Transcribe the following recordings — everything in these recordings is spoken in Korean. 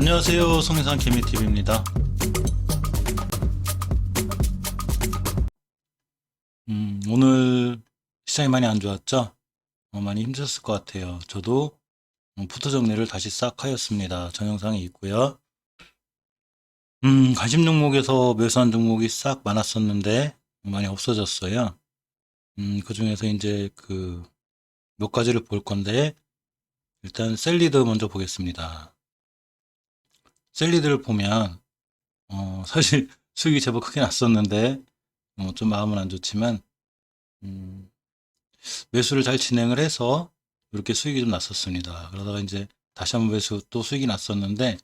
안녕하세요. 송인상 개미TV입니다. 오늘 시장이 많이 안 좋았죠? 많이 힘드셨을 것 같아요. 저도 푸드 정리를 다시 싹 하였습니다. 전 영상에 있고요. 관심 종목에서 매수한 종목이 싹 많았었는데 많이 없어졌어요. 그 중에서 이제 몇 가지를 볼 건데 일단 셀리드 먼저 보겠습니다. 셀리드를 보면 사실 수익이 제법 크게 났었는데 좀 마음은 안 좋지만 음, 매수를 잘 진행을 해서 이렇게 수익이 좀 났었습니다. 그러다가 이제 다시 한번 매수 또 수익이 났었는데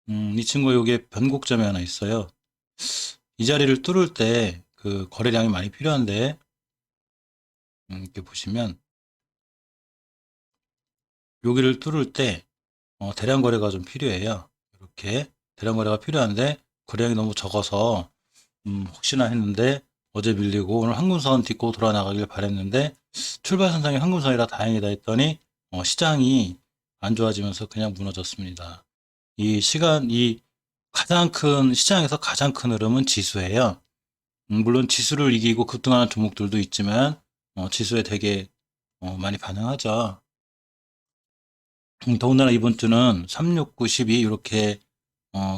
이 친구 요게 변곡점이 하나 있어요. 이 자리를 뚫을 때 그 거래량이 많이 필요한데 이렇게 보시면 여기를 뚫을 때 대량 거래가 좀 필요해요. 이렇게 대량 거래가 필요한데 거래량이 너무 적어서 혹시나 했는데 어제 밀리고 오늘 황금선 딛고 돌아 나가길 바랬는데 출발선상이 황금선이라 다행이다 했더니 시장이 안 좋아지면서 그냥 무너졌습니다. 이 가장 큰 시장에서 가장 큰 흐름은 지수예요. 물론 지수를 이기고 급등하는 종목들도 있지만 지수에 되게 많이 반영하죠. 더군다나 이번 주는 3, 6, 9, 12 이렇게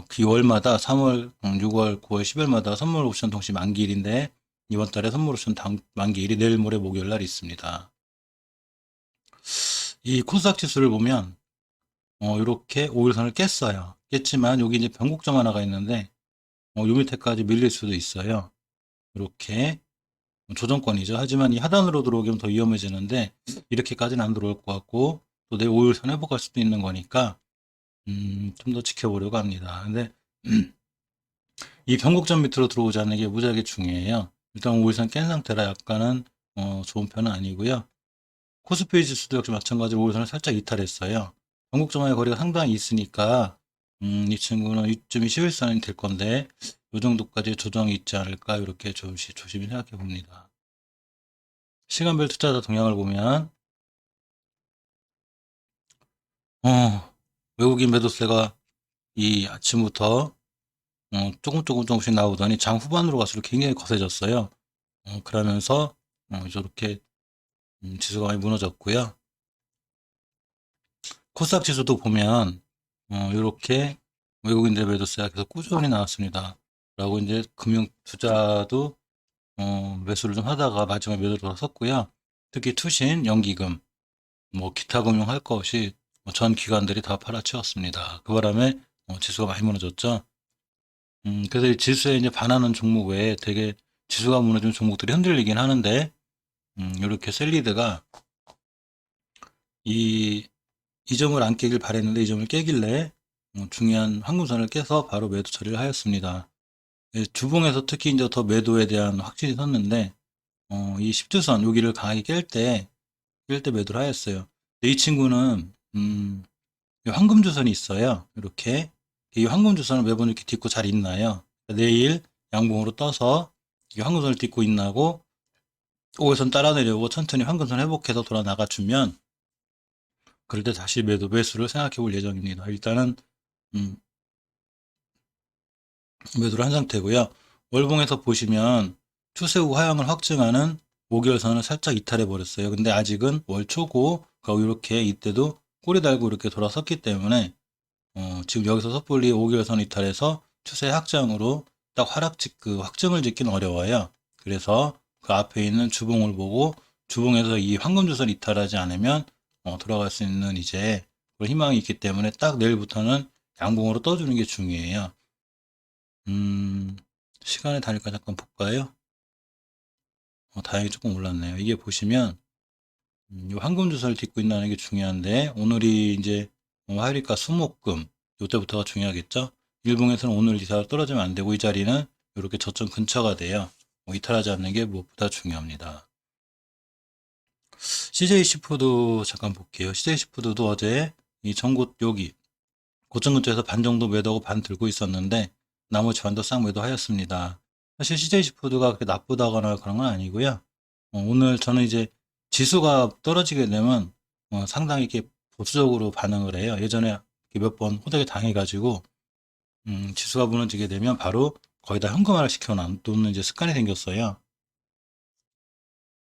그 월마다 3월, 6월, 9월, 10월마다 선물 옵션 동시 만기일인데 이번 달에 선물 옵션 만기일이 내일 모레 목요일 날 있습니다. 이 코스닥 지수를 보면 이렇게 5일선을 깼어요. 깼지만 여기 이제 변곡점 하나가 있는데 요 밑에까지 밀릴 수도 있어요. 이렇게 조정권이죠. 하지만 이 하단으로 들어오기면 더 위험해지는데 이렇게까지는 안 들어올 것 같고 또 내일 5일선 회복할 수도 있는 거니까 좀 더 지켜보려고 합니다. 근데 이 변곡점 밑으로 들어오지 않는 게 무지하게 중요해요. 일단 5일선 깬 상태라 약간은 좋은 편은 아니고요. 코스피 지수도 역시 마찬가지로 5일선을 살짝 이탈했어요. 변곡점와의 거리가 상당히 있으니까 이 친구는 이쯤이 11선이 될 건데 이 정도까지 조정이 있지 않을까 이렇게 조금씩 조심히 생각해 봅니다. 시간별 투자자 동향을 보면 외국인 매도세가 이 아침부터 조금씩 나오더니 장 후반으로 갈수록 굉장히 거세졌어요. 그러면서 이렇게 지수가 많이 무너졌고요. 코스닥 지수도 보면 이렇게 외국인들 매도세가 계속 꾸준히 나왔습니다. 라고 이제 금융 투자도 매수를 좀 하다가 마지막에 매도로 돌아섰고요. 특히 투신, 연기금, 뭐 기타 금융 할 거 없이 전 기관들이 다 팔아치웠습니다. 그 바람에 지수가 많이 무너졌죠. 그래서 이 지수에 이제 반하는 종목 외에 되게 지수가 무너진 종목들이 흔들리긴 하는데 이렇게 셀리드가 이 점을 안 깨길 바랬는데 이 점을 깨길래 중요한 황금선을 깨서 바로 매도 처리를 하였습니다. 예, 주봉에서 특히 이제 더 매도에 대한 확신이 섰는데 이 10주선 여기를 강하게 깰 때 매도를 하였어요. 근데 이 친구는 황금주선이 있어요. 이렇게 이 황금주선을 매번 이렇게 딛고 잘 있나요? 내일 양봉으로 떠서 이 황금선을 딛고 있나고 5일선 따라 내려오고 천천히 황금선 회복해서 돌아 나가주면 그럴 때 다시 매수를 생각해 볼 예정입니다. 일단은 매도를 한 상태고요. 월봉에서 보시면 추세 후 하향을 확증하는 5개월선을 살짝 이탈해 버렸어요. 근데 아직은 월 초고 이렇게 이때도 꼬리 달고 이렇게 돌아섰기 때문에 지금 여기서 섣불리 5개월선 이탈해서 추세 확장으로 딱 확증을 짓기는 어려워요. 그래서 그 앞에 있는 주봉을 보고 주봉에서 이 황금주선 이탈하지 않으면 들어갈 수 있는 이제 그런 희망이 있기 때문에 딱 내일부터는 양봉으로 떠주는 게 중요해요. 시간의 단위가 잠깐 볼까요? 다행히 조금 올랐네요. 이게 보시면 이 황금주선을 딛고 있다는 게 중요한데 오늘이 이제 화요일가 수목금 이때부터가 중요하겠죠. 일봉에서는 오늘 이사로 떨어지면 안 되고 이 자리는 이렇게 저점 근처가 돼요. 이탈하지 않는 게 무엇보다 중요합니다. CJC푸드 잠깐 볼게요. CJC푸드도 어제 이 전고 여기 고점 근처에서 반 정도 매도하고 반 들고 있었는데 나머지 반도 싹 매도하였습니다. 사실 CJC푸드가 그렇게 나쁘다거나 그런 건 아니고요. 오늘 저는 이제 지수가 떨어지게 되면 상당히 이렇게 보수적으로 반응을 해요. 예전에 몇 번 호되게 당해가지고 지수가 무너지게 되면 바로 거기다 현금화를 시켜놓는 이제 습관이 생겼어요.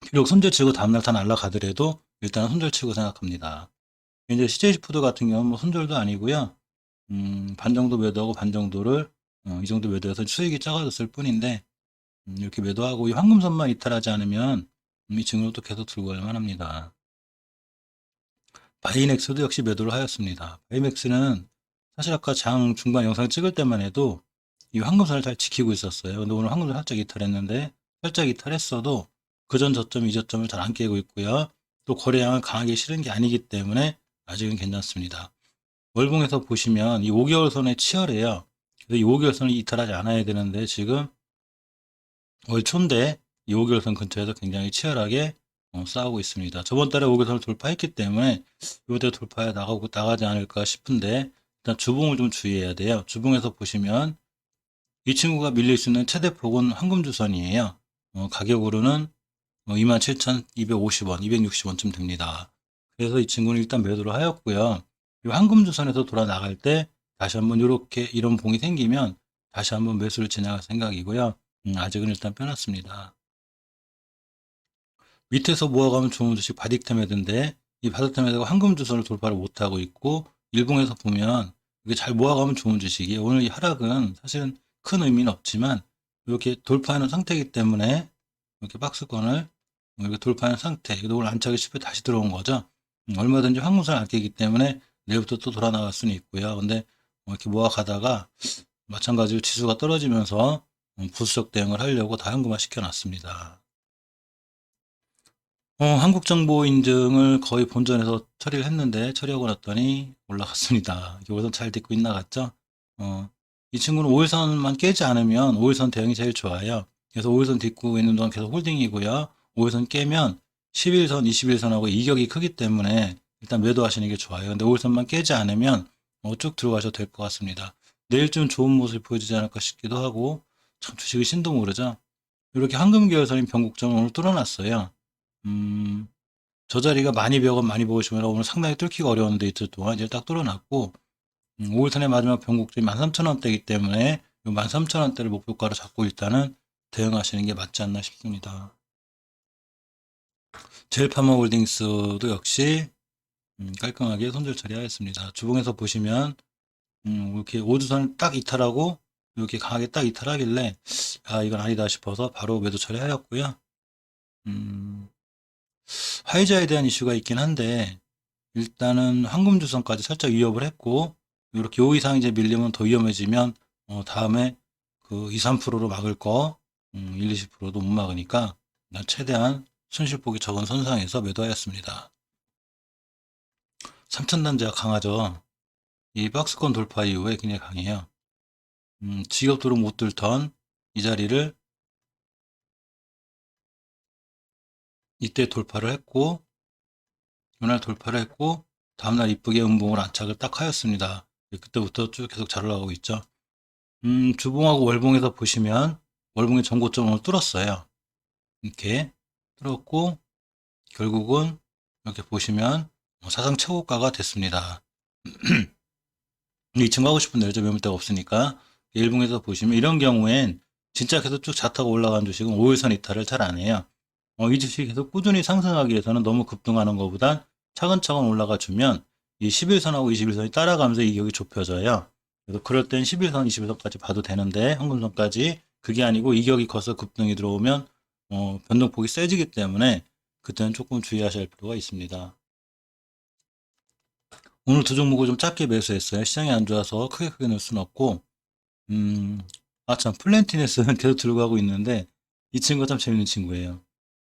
비록 손절치고 다음날 다 날라가더라도 일단은 손절치고 생각합니다. 이제 CJ 푸드 같은 경우는 뭐 손절도 아니고요. 반 정도 매도하고 반 정도를 이 정도 매도해서 수익이 작아졌을 뿐인데 이렇게 매도하고 이 황금선만 이탈하지 않으면 이 친구는 또 계속 들고 갈 만합니다. 바이넥스도 역시 매도를 하였습니다. 바이맥스는 사실 아까 장 중반 영상 찍을 때만 해도 이 황금선을 잘 지키고 있었어요. 근데 오늘 황금선 살짝 이탈했는데 살짝 이탈했어도 그전 저점, 이 저점을 잘 안 깨고 있고요. 또 거래량을 강하게 실은 게 아니기 때문에 아직은 괜찮습니다. 월봉에서 보시면 이 5개월 선에 치열해요. 그래서 이 5개월 선을 이탈하지 않아야 되는데 지금 월 초인데 이 5개월 선 근처에서 굉장히 치열하게 싸우고 있습니다. 저번 달에 5개월 선을 돌파했기 때문에 이때 돌파해 나가지 않을까 싶은데 일단 주봉을 좀 주의해야 돼요. 주봉에서 보시면 이 친구가 밀릴 수 있는 최대 폭은 황금주선이에요. 가격으로는 27,250원, 260원쯤 됩니다. 그래서 이 친구는 일단 매도를 하였고요. 이 황금주선에서 돌아 나갈 때 다시 한번 이렇게 이런 봉이 생기면 다시 한번 매수를 진행할 생각이고요. 아직은 일단 빼놨습니다. 밑에서 모아가면 좋은 주식 바딕테메드인데 이 바딕테메드가 황금주선을 돌파를 못하고 있고 일봉에서 보면 이게 잘 모아가면 좋은 주식이에요. 오늘 이 하락은 사실은 큰 의미는 없지만 이렇게 돌파하는 상태이기 때문에 이렇게 박스권을 이렇게 돌파하는 상태. 이거 오늘 안착이 실패 다시 들어온 거죠. 얼마든지 황금선을 안 깨기 때문에 내일부터 또 돌아 나갈 수는 있고요. 근데 이렇게 모아가다가 마찬가지로 지수가 떨어지면서 부수적 대응을 하려고 다 현금화 시켜놨습니다. 한국정보 인증을 거의 본전에서 처리를 했는데 처리하고 났더니 올라갔습니다. 여기서 잘 딛고 있나갔죠? 이 친구는 5일선만 깨지 않으면 5일선 대응이 제일 좋아요. 그래서 5일선 딛고 있는 동안 계속 홀딩이고요. 5일선 깨면 11선, 21선하고 이격이 크기 때문에 일단 매도하시는 게 좋아요. 근데 5일선만 깨지 않으면 쭉 들어가셔도 될 것 같습니다. 내일쯤 좋은 모습이 보여지지 않을까 싶기도 하고 참 주식의 신도 모르죠. 이렇게 황금계열선인 변곡점을 오늘 뚫어놨어요. 저 자리가 많이 배우고 많이 보시면 오늘 상당히 뚫기가 어려웠는데 이틀 동안 이제 딱 뚫어놨고 5일선의 마지막 변곡점이 13,000원대이기 때문에 13,000원대를 목표가로 잡고 일단은 대응하시는 게 맞지 않나 싶습니다. 제일파머홀딩스도 역시 깔끔하게 손절 처리하였습니다. 주봉에서 보시면 이렇게 5주선을 딱 이탈하고 이렇게 강하게 딱 이탈하길래 이건 아니다 싶어서 바로 매도 처리하였고요. 화이자에 대한 이슈가 있긴 한데 일단은 황금주선까지 살짝 위협을 했고 이렇게 5 이상 이제 밀리면 더 위험해지면 다음에 그 2, 3%로 막을 거 1, 20%도 못 막으니까 최대한 손실폭이 적은 선상에서 매도하였습니다. 3000단지가 강하죠. 이 박스권 돌파 이후에 굉장히 강해요. 지겹도록 못 뚫던 이 자리를 이때 돌파를 했고 이날 돌파를 했고 다음날 이쁘게 음봉을 안착을 딱 하였습니다. 그때부터 쭉 계속 잘 올라가고 있죠. 주봉하고 월봉에서 보시면 월봉의 전고점을 뚫었어요. 이렇게 뚫었고 결국은 이렇게 보시면 사상 최고가가 됐습니다. 이 친구 하고 싶은 내려줘 매물대가 없으니까 일봉에서 보시면 이런 경우엔 진짜 계속 쭉 자타고 올라간 주식은 5일선 이탈을 잘 안 해요. 이 주식이 계속 꾸준히 상승하기 위해서는 너무 급등하는 것보단 차근차근 올라가 주면 이 11선하고 21선이 따라가면서 이격이 좁혀져요. 그래서 그럴 땐 11선, 21선까지 봐도 되는데 황금선까지 그게 아니고 이격이 커서 급등이 들어오면 변동폭이 세지기 때문에 그때는 조금 주의하셔야 할 필요가 있습니다. 오늘 두 종목을 좀 작게 매수했어요. 시장이 안 좋아서 크게 넣을 수는 없고 참 플랜티네스는 계속 들고 가고 있는데 이 친구가 참 재밌는 친구예요.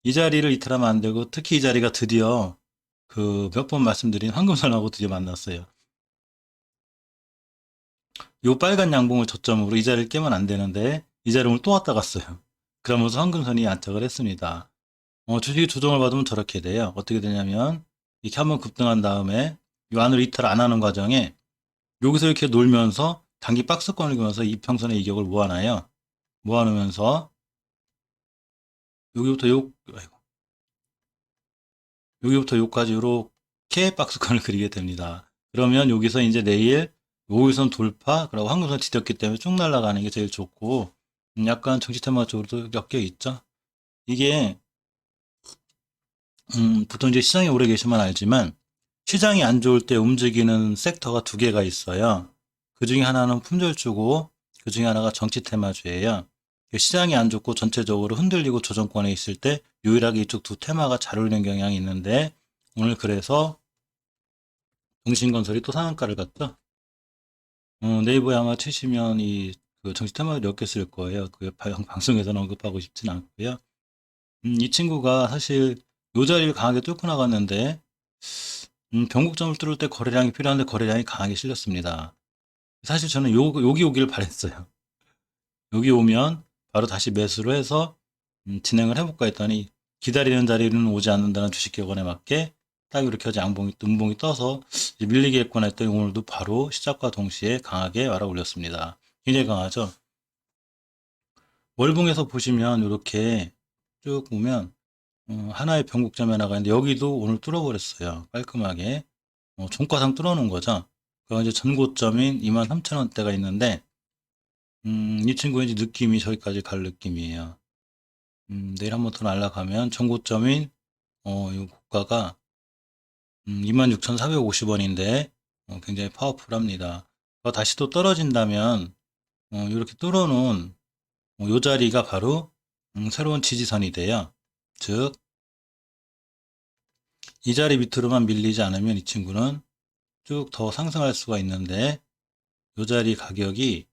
이 자리를 이탈하면 안 되고 특히 이 자리가 드디어 그 몇 번 말씀드린 황금선하고 드디어 만났어요. 요 빨간 양봉을 저점으로 이 자리를 깨면 안 되는데 이 자리를 오늘 또 왔다 갔어요. 그러면서 황금선이 안착을 했습니다. 주식이 조정을 받으면 저렇게 돼요. 어떻게 되냐면 이렇게 한번 급등한 다음에 이 안으로 이탈 안 하는 과정에 여기서 이렇게 놀면서 단기 박스권을 그면서 이평선의 이격을 모아놔요. 모아놓으면서 여기부터 여기부터 여기까지 이렇게 박스권을 그리게 됩니다. 그러면 여기서 이제 내일 5일선 돌파, 그리고 황금선 뒤덮기 때문에 쭉 날아가는 게 제일 좋고, 약간 정치 테마 쪽으로도 엮여 있죠. 이게, 보통 이제 시장에 오래 계시면 알지만, 시장이 안 좋을 때 움직이는 섹터가 두 개가 있어요. 그 중에 하나는 품절주고, 그 중에 하나가 정치 테마주예요. 시장이 안 좋고 전체적으로 흔들리고 조정권에 있을 때 유일하게 이쪽 두 테마가 잘 어울리는 경향이 있는데, 오늘 그래서 동신건설이 또 상한가를 갔죠. 네이버에 아마 치시면 그 정치 테마를 몇 개 쓸 거예요. 그 방송에서는 언급하고 싶진 않고요. 이 친구가 사실 요 자리를 강하게 뚫고 나갔는데, 변곡점을 뚫을 때 거래량이 필요한데 거래량이 강하게 실렸습니다. 사실 저는 여기 오기를 바랬어요. 여기 오면 바로 다시 매수를 해서 진행을 해볼까 했더니 기다리는 자리는 오지 않는다는 주식 격언에 맞게 딱 이렇게 해서 음봉이 떠서 밀리겠구나 했더니 오늘도 바로 시작과 동시에 강하게 말아 올렸습니다. 굉장히 강하죠. 월봉에서 보시면 이렇게 쭉 보면 하나의 변곡점에 나가는데 여기도 오늘 뚫어버렸어요. 깔끔하게. 종가상 뚫어놓은 거죠. 그 이제 전고점인 23,000원대가 있는데 이 친구의 이제 느낌이 저기까지 갈 느낌이에요. 내일 한번 더 날아가면 전고점인 이 고가가 26,450원인데 굉장히 파워풀합니다. 다시 또 떨어진다면 이렇게 뚫어놓은 이 자리가 바로 새로운 지지선이 돼요. 즉, 이 자리 밑으로만 밀리지 않으면 이 친구는 쭉 더 상승할 수가 있는데 이 자리 가격이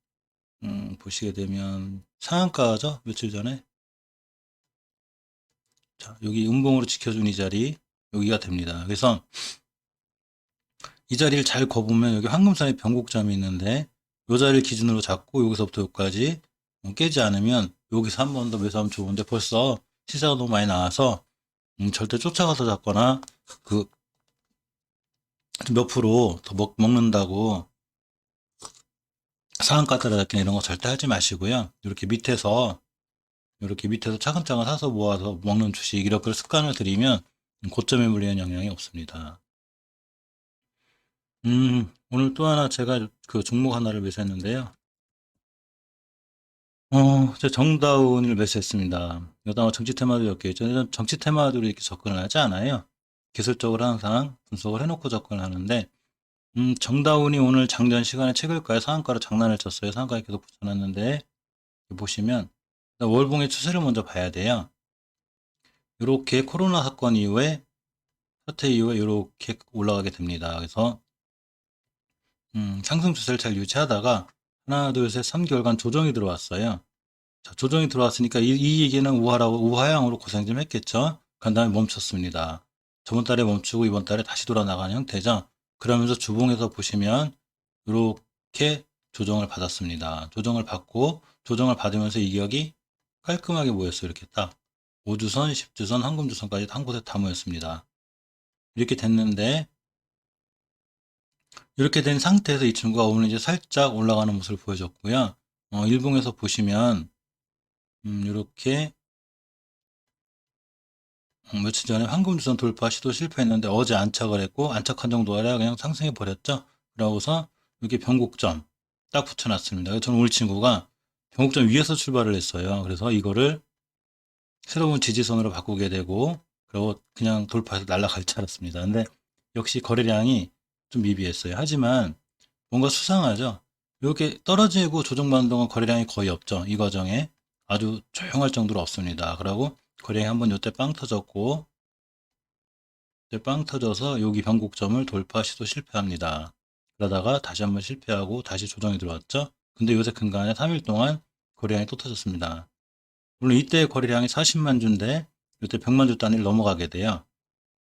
보시게 되면 상한가죠. 며칠 전에. 자, 여기 음봉으로 지켜준 이 자리 여기가 됩니다. 그래서 이 자리를 잘 거보면 여기 황금선의 변곡점이 있는데 이 자리를 기준으로 잡고 여기서부터 여기까지 깨지 않으면 여기서 한 번 더 매수하면 좋은데 벌써 시세가 너무 많이 나와서 절대 쫓아가서 잡거나 그 몇 프로 더 먹는다고 상한가 따라잡기나 이런 거 절대 하지 마시고요. 이렇게 밑에서 차근차근 사서 모아서 먹는 주식 이렇게 습관을 들이면 고점에 물리는 영향이 없습니다. 오늘 또 하나 제가 그 종목 하나를 매수했는데요. 제 정다운을 매수했습니다. 여기다 가 정치 테마도 엮여 있죠. 저는 정치 테마로 이렇게 접근을 하지 않아요. 기술적으로 항상 분석을 해놓고 접근을 하는데, 정다운이 오늘 장전 시간에 최고가에 상한가로 장난을 쳤어요. 상한가에 계속 붙여놨는데, 보시면, 월봉의 추세를 먼저 봐야 돼요. 이렇게 코로나 사건 이후에, 사태 이후에 이렇게 올라가게 됩니다. 그래서, 상승 추세를 잘 유지하다가, 하나, 둘, 셋, 3개월간 조정이 들어왔어요. 자, 조정이 들어왔으니까 이 얘기는 우하향으로 고생 좀 했겠죠. 그 다음에 멈췄습니다. 저번 달에 멈추고 이번 달에 다시 돌아 나가는 형태죠. 그러면서 주봉에서 보시면 이렇게 조정을 받았습니다. 조정을 받으면서 이격이 깔끔하게 모였어요. 이렇게 딱 5주선, 10주선, 황금주선까지 한 곳에 다 모였습니다. 이렇게 됐는데 이렇게 된 상태에서 이 친구가 오늘 이제 살짝 올라가는 모습을 보여줬고요. 일봉에서 보시면 이렇게 며칠 전에 황금주선 돌파 시도 실패했는데 어제 안착을 했고 안착한 정도 아니라 그냥 상승해 버렸죠. 그러고서 이렇게 변곡점 딱 붙여놨습니다. 그래서 저는 오늘 친구가 변곡점 위에서 출발을 했어요. 그래서 이거를 새로운 지지선으로 바꾸게 되고 그리고 그냥 돌파해서 날아갈 줄 알았습니다. 근데 역시 거래량이 좀 미비했어요. 하지만 뭔가 수상하죠. 이렇게 떨어지고 조정받는 동안 거래량이 거의 없죠. 이 과정에 아주 조용할 정도로 없습니다. 그리고 거래량이 한번 이때 빵 터졌고 이때 빵 터져서 여기 변곡점을 돌파 시도 실패합니다. 그러다가 다시 한번 실패하고 다시 조정이 들어왔죠. 근데 요새 근간에 3일 동안 거래량이 또 터졌습니다. 물론 이때 거래량이 40만 주인데 이때 100만 주 단위를 넘어가게 돼요.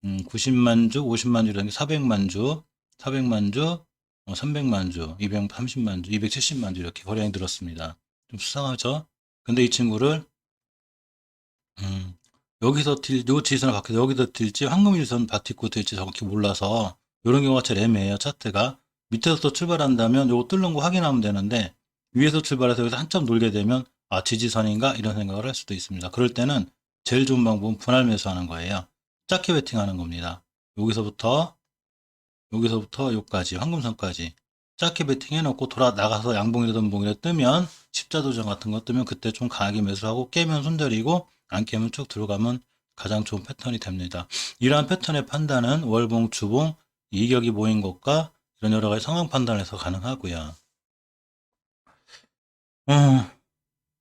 90만 주, 50만 주 이런 게 400만 주, 400만 주, 300만 주, 230만 주, 270만 주 이렇게 거래량이 들었습니다. 좀 수상하죠? 근데 이 친구를 여기서 요 지선을 바뀌어서 여기서 딜지 황금일선 바티고 딜지 정확히 몰라서 이런 경우가 제일 애매해요. 차트가 밑에서 출발한다면 요거 뚫는 거 확인하면 되는데 위에서 출발해서 여기서 한참 놀게 되면 아 지지선인가 이런 생각을 할 수도 있습니다. 그럴 때는 제일 좋은 방법은 분할 매수하는 거예요. 짧게 베팅하는 겁니다. 여기서부터 여기서부터 여기까지, 황금선까지 짧게 베팅해놓고 돌아 나가서 양봉이라든 봉이라 뜨면 십자도전 같은 거 뜨면 그때 좀 강하게 매수하고 깨면 손절이고 안 깨면 쭉 들어가면 가장 좋은 패턴이 됩니다. 이러한 패턴의 판단은 월봉, 주봉, 이격이 모인 것과 이런 여러 가지 상황 판단에서 가능하고요.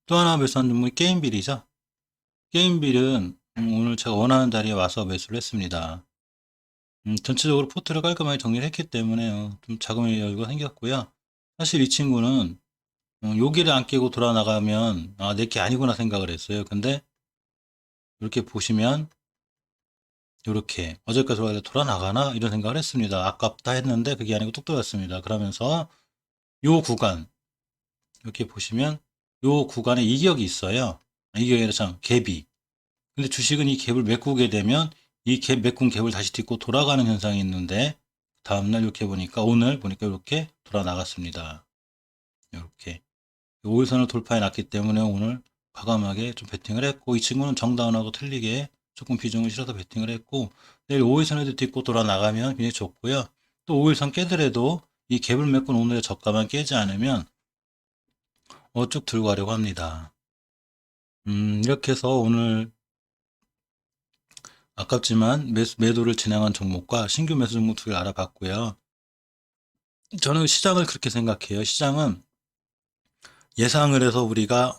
또 하나 매수한 종목이 게임빌이죠. 게임빌은 오늘 제가 원하는 자리에 와서 매수를 했습니다. 전체적으로 포트를 깔끔하게 정리를 했기 때문에 좀 자금의 여유가 생겼고요. 사실 이 친구는 여기를 안 깨고 돌아 나가면 내게 아니구나 생각을 했어요. 근데 이렇게 보시면 이렇게 어제까지 돌아 나가나 이런 생각을 했습니다. 아깝다 했는데 그게 아니고 뚝 떨어졌습니다. 그러면서 요 구간 이렇게 보시면 요 구간에 이격이 있어요. 이격이 아니라 참 갭이. 근데 주식은 이 갭을 메꾸게 되면 이 갭 메꾼 갭을 다시 딛고 돌아가는 현상이 있는데 다음날 이렇게 보니까 오늘 보니까 이렇게 돌아 나갔습니다. 이렇게 5일선을 돌파해 놨기 때문에 오늘 과감하게 좀 베팅을 했고 이 친구는 정다운하고 틀리게 조금 비중을 실어서 베팅을 했고 내일 5일선에도 딛고 돌아 나가면 굉장히 좋고요. 또 5일선 깨더라도 이 갭을 메꾼 오늘의 저가만 깨지 않으면 쭉 들고 가려고 합니다. 이렇게 해서 오늘 아깝지만 매도를 진행한 종목과 신규 매수 종목 두 개를 알아봤고요. 저는 시장을 그렇게 생각해요. 시장은 예상을 해서 우리가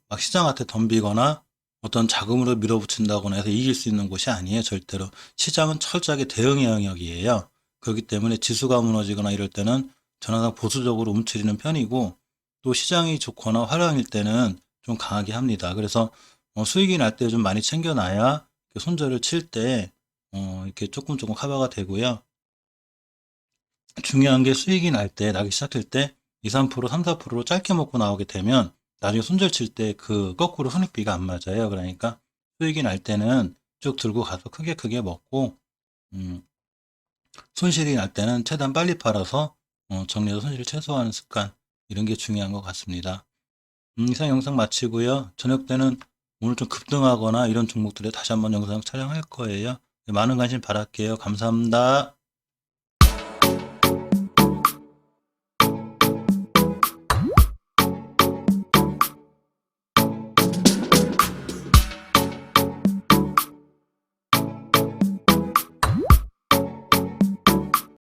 막 시장한테 덤비거나 어떤 자금으로 밀어붙인다거나 해서 이길 수 있는 곳이 아니에요. 절대로. 시장은 철저하게 대응의 영역이에요. 그렇기 때문에 지수가 무너지거나 이럴 때는 저는 항상 보수적으로 움츠리는 편이고 또 시장이 좋거나 화랑일 때는 좀 강하게 합니다. 그래서 수익이 날 때 좀 많이 챙겨놔야 손절을 칠 때 이렇게 조금 커버가 되고요. 중요한 게 수익이 날 때, 나기 시작할 때 2, 3%, 3, 4%로 짧게 먹고 나오게 되면 나중에 손절 칠 때 그 거꾸로 손익비가 안 맞아요. 그러니까 수익이 날 때는 쭉 들고 가서 크게 먹고 손실이 날 때는 최대한 빨리 팔아서 정리해서 손실을 최소화하는 습관 이런 게 중요한 것 같습니다. 이상 영상 마치고요. 저녁 때는 오늘 좀 급등하거나 이런 종목들에 다시 한번 영상 촬영할 거예요. 많은 관심 바랄게요. 감사합니다.